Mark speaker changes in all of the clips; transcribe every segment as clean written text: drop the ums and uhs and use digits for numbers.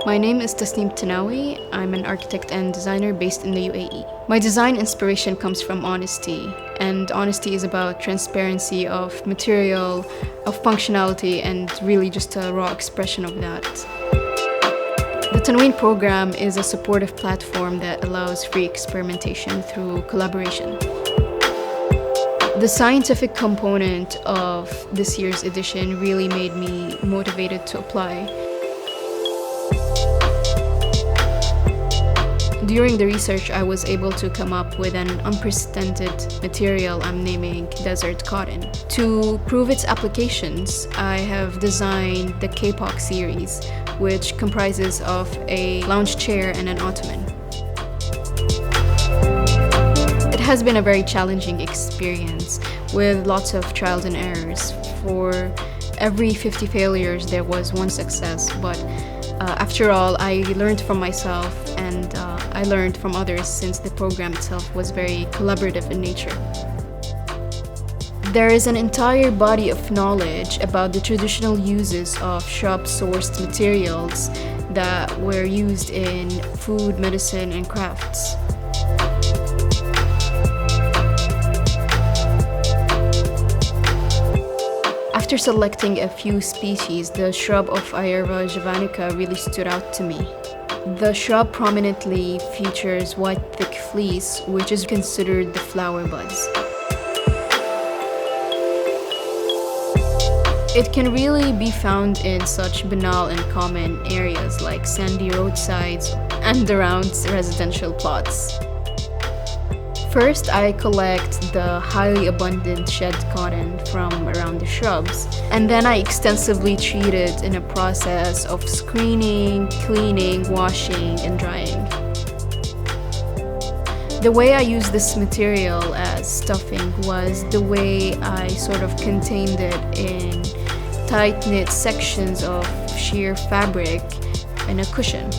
Speaker 1: My name is Tanween. I'm an architect and designer based in the UAE. My design inspiration comes from honesty, and honesty is about transparency of material, of functionality, and really just a raw expression of that. The Tanween program is a supportive platform that allows free experimentation through collaboration. The scientific component of this year's edition really made me motivated to apply. During the research, I was able to come up with an unprecedented material I'm naming desert cotton. To prove its applications, I have designed the K-pop series, which comprises of a lounge chair and an ottoman. It has been a very challenging experience with lots of trials and errors. For every 50 failures, there was one success, but after all, I learned from myself and I learned from others since the program itself was very collaborative in nature. There is an entire body of knowledge about the traditional uses of shrub-sourced materials that were used in food, medicine, and crafts. After selecting a few species, the shrub of Ayerba javanica really stood out to me. The shrub prominently features white thick fleece, which is considered the flower buds. It can really be found in such banal and common areas like sandy roadsides and around residential plots. First, I collect the highly abundant shed cotton from around the shrubs, and then I extensively treat it in a process of screening, cleaning, washing, and drying. The way I used this material as stuffing was the way I sort of contained it in tight-knit sections of sheer fabric in a cushion.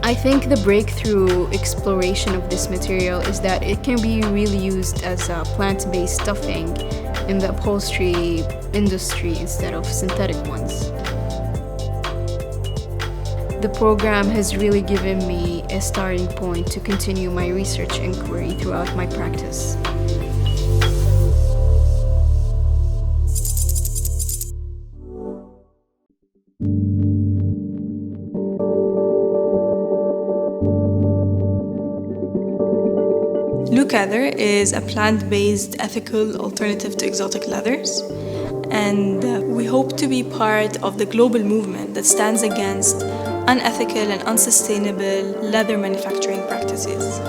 Speaker 1: I think the breakthrough exploration of this material is that it can be really used as a plant-based stuffing in the upholstery industry instead of synthetic ones. The program has really given me a starting point to continue my research inquiry throughout my practice.
Speaker 2: Leather is a plant-based ethical alternative to exotic leathers, and we hope to be part of the global movement that stands against unethical and unsustainable leather manufacturing practices.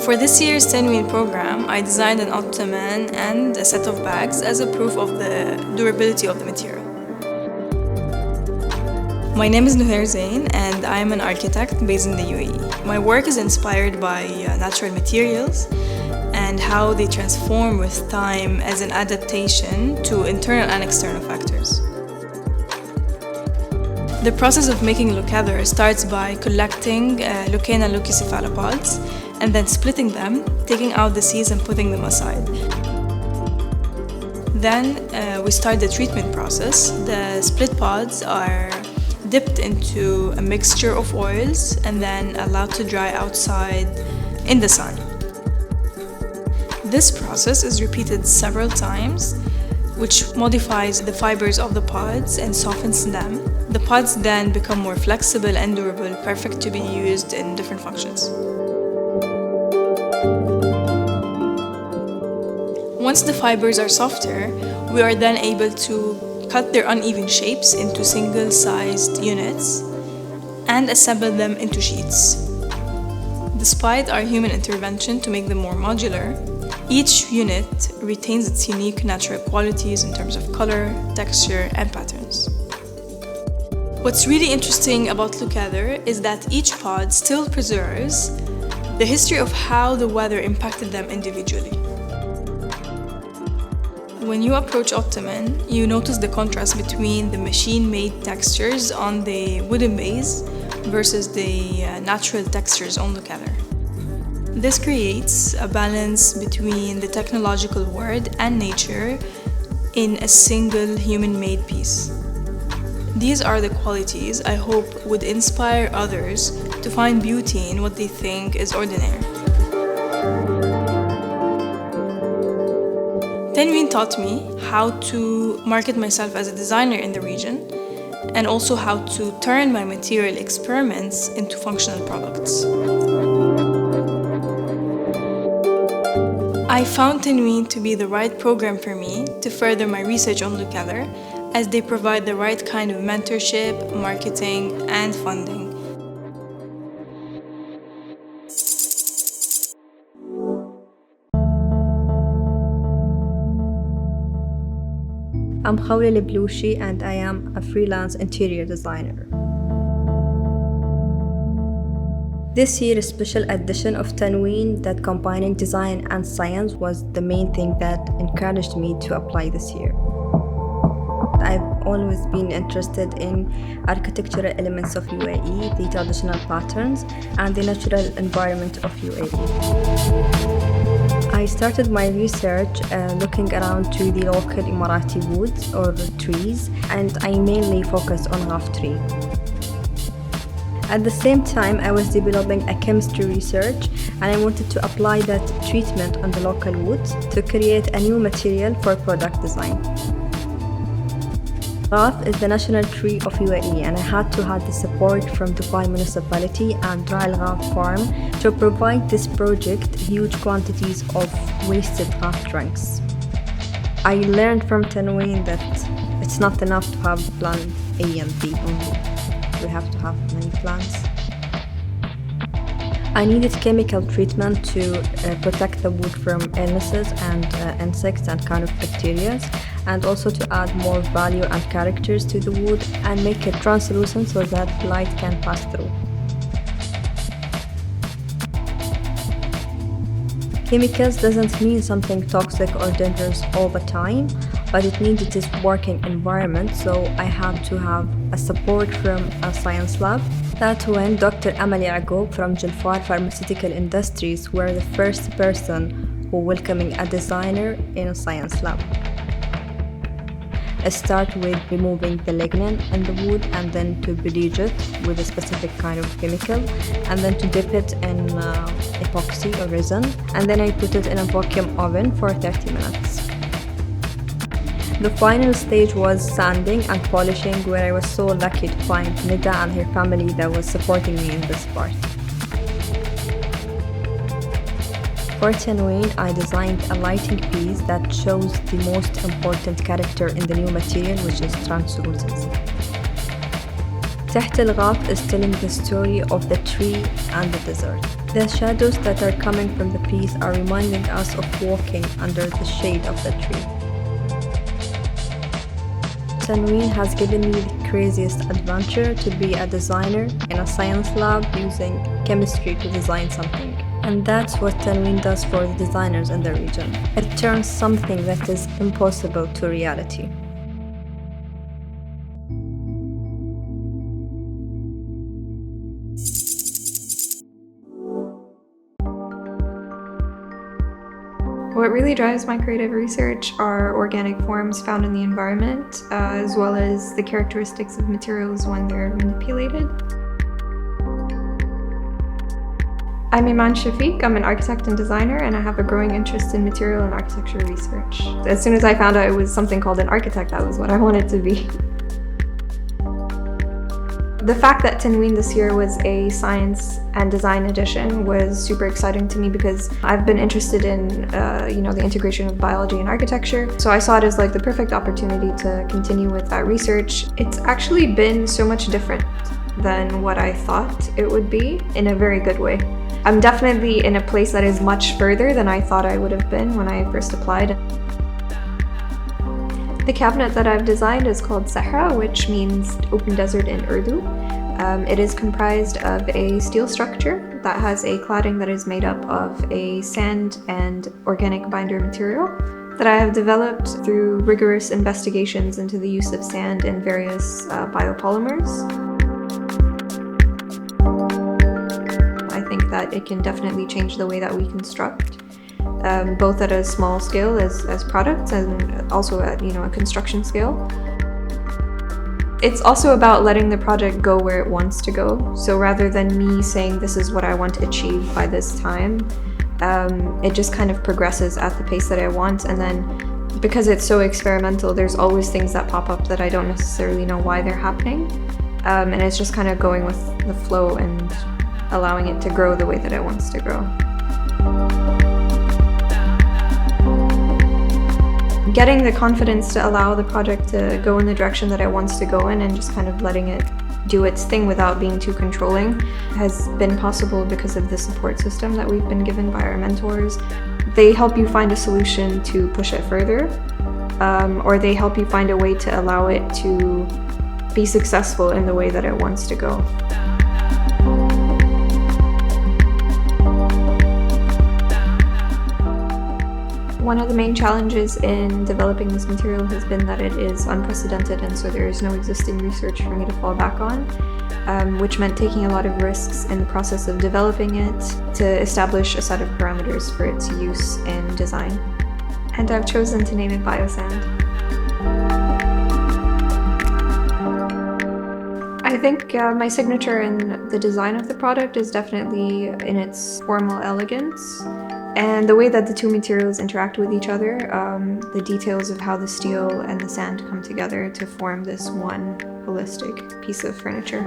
Speaker 2: For this year's Tanween program, I designed an ottoman and a set of bags as a proof of the durability of the material. My name is Nuhair Zain and I am an architect based in the UAE. My work is inspired by natural materials and how they transform with time as an adaptation to internal and external factors. The process of making leather starts by collecting Leucaena leucocephalopods and then splitting them, taking out the seeds and putting them aside. Then we start the treatment process. The split pods are dipped into a mixture of oils and then allowed to dry outside in the sun. This process is repeated several times, which modifies the fibers of the pods and softens them. The pods then become more flexible and durable, perfect to be used in different functions. Once the fibers are softer, we are then able to cut their uneven shapes into single-sized units and assemble them into sheets. Despite our human intervention to make them more modular, each unit retains its unique natural qualities in terms of color, texture, and patterns. What's really interesting about leather is that each pod still preserves the history of how the weather impacted them individually. When you approach ottoman, you notice the contrast between the machine-made textures on the wooden base versus the natural textures on leather. This creates a balance between the technological world and nature in a single human-made piece. These are the qualities I hope would inspire others to find beauty in what they think is ordinary. Tanween taught me how to market myself as a designer in the region and also how to turn my material experiments into functional products. I found Tanween to be the right program for me to further my research on Lukather, as they provide the right kind of mentorship, marketing, and funding.
Speaker 3: I'm Khawla Leblouchi and I am a freelance interior designer. This year, a special edition of Tanween that combining design and science was the main thing that encouraged me to apply this year. I've always been interested in architectural elements of UAE, the traditional patterns, and the natural environment of UAE. I started my research looking around to the local Emirati woods or trees, and I mainly focused on half tree. At the same time, I was developing a chemistry research, and I wanted to apply that treatment on the local woods to create a new material for product design. Ghaaf is the national tree of UAE, and I had to have the support from Dubai municipality and Ras Al Ghaaf farm to provide this project huge quantities of wasted Ghaaf trunks. I learned from Tanween that it's not enough to have plant A and B only. We have to have many plants. I needed chemical treatment to protect the wood from illnesses and insects and kind of bacteria, and also to add more value and characters to the wood and make it translucent so that light can pass through. Chemicals doesn't mean something toxic or dangerous all the time, but it needed this working environment, so I had to have a support from a science lab. That's when Dr. Amal Yaqub from Jalfar Pharmaceutical Industries were the first person who welcoming a designer in a science lab. I start with removing the lignin in the wood and then to bleach it with a specific kind of chemical, and then to dip it in epoxy or resin, and then I put it in a vacuum oven for 30 minutes. The final stage was sanding and polishing, where I was so lucky to find Nida and her family that was supporting me in this part. For Tanween, I designed a lighting piece that shows the most important character in the new material, which is translucency. تحت الغاف is telling the story of the tree and the desert. The shadows that are coming from the piece are reminding us of walking under the shade of the tree. Tanween has given me the craziest adventure to be a designer in a science lab using chemistry to design something. And that's what Tanween does for the designers in the region. It turns something that is impossible to reality.
Speaker 4: What really drives my creative research are organic forms found in the environment, as well as the characteristics of materials when they're manipulated. I'm Iman Shafiq. I'm an architect and designer, and I have a growing interest in material and architecture research. As soon as I found out it was something called an architect, that was what I wanted to be. The fact that Tanween this year was a science and design edition was super exciting to me because I've been interested in the integration of biology and architecture. So I saw it as like the perfect opportunity to continue with that research. It's actually been so much different than what I thought it would be, in a very good way. I'm definitely in a place that is much further than I thought I would have been when I first applied. The cabinet that I've designed is called Sahra, which means open desert in Urdu. It is comprised of a steel structure that has a cladding that is made up of a sand and organic binder material that I have developed through rigorous investigations into the use of sand and various biopolymers. I think that it can definitely change the way that we construct, both at a small scale as products and also at a construction scale. It's also about letting the project go where it wants to go. So rather than me saying this is what I want to achieve by this time, it just kind of progresses at the pace that I want. And then because it's so experimental, there's always things that pop up that I don't necessarily know why they're happening. And it's just kind of going with the flow and allowing it to grow the way that it wants to grow. Getting the confidence to allow the project to go in the direction that it wants to go in and just kind of letting it do its thing without being too controlling has been possible because of the support system that we've been given by our mentors. They help you find a solution to push it further, or they help you find a way to allow it to be successful in the way that it wants to go. One of the main challenges in developing this material has been that it is unprecedented, and so there is no existing research for me to fall back on, which meant taking a lot of risks in the process of developing it to establish a set of parameters for its use in design. And I've chosen to name it Biosand. I think my signature in the design of the product is definitely in its formal elegance. And the way that the two materials interact with each other, the details of how the steel and the sand come together to form this one holistic piece of furniture.